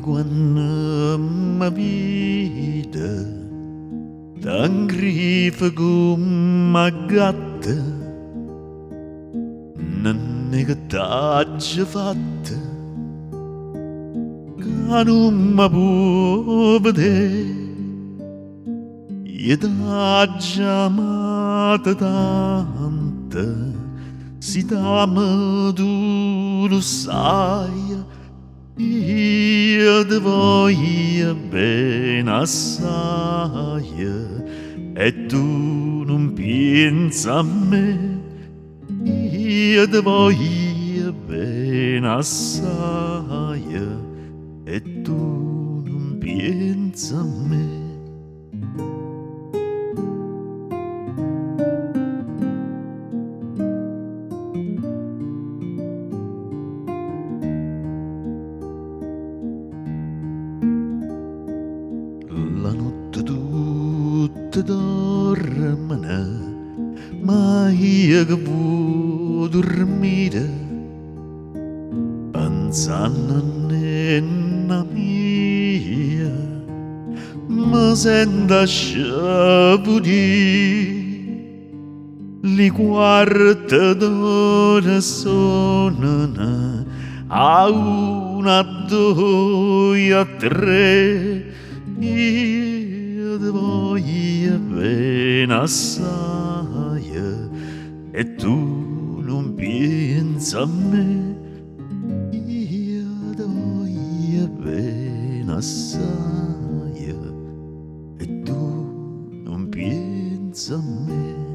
quanno mi vide da ngrife come gatto, Nenne che t'aggio fatta che non mi può vedere. Io t'aggio amato tanto, si t'amo tu lo sai, io ti voglio bene assaie e tu non pensi a me. Io ti voglio bene assaie e tu non pensi a me. La notte tutta dorme, ma io che vuoi dormire, pensando a Nenne mia, mi sento sciabolire. Li quarti d'ora suonano a una, a due, a tre. Io ti voglio bene assaie e tu non pensi a me. Io ti voglio bene assaie e tu non pensi a me.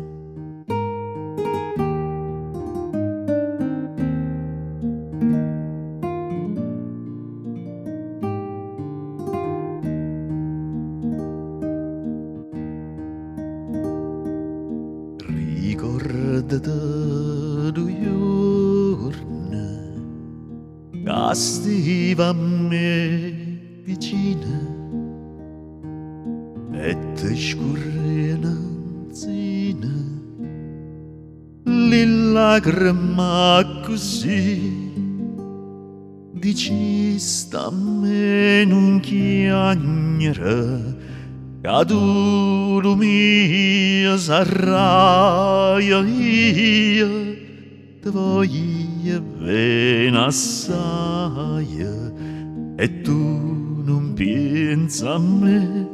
Ricordati due giorni che stiva a me vicina e ti scorrevano insieme le lacrime così. Dici sta a me non chiagnere che tu lo mio sarai. Io ti voglio bene assaie e tu non pensi a me.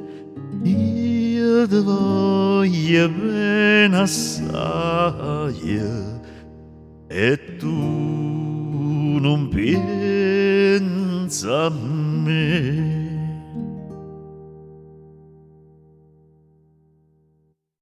Io ti voglio bene assaie e tu non pensi a me.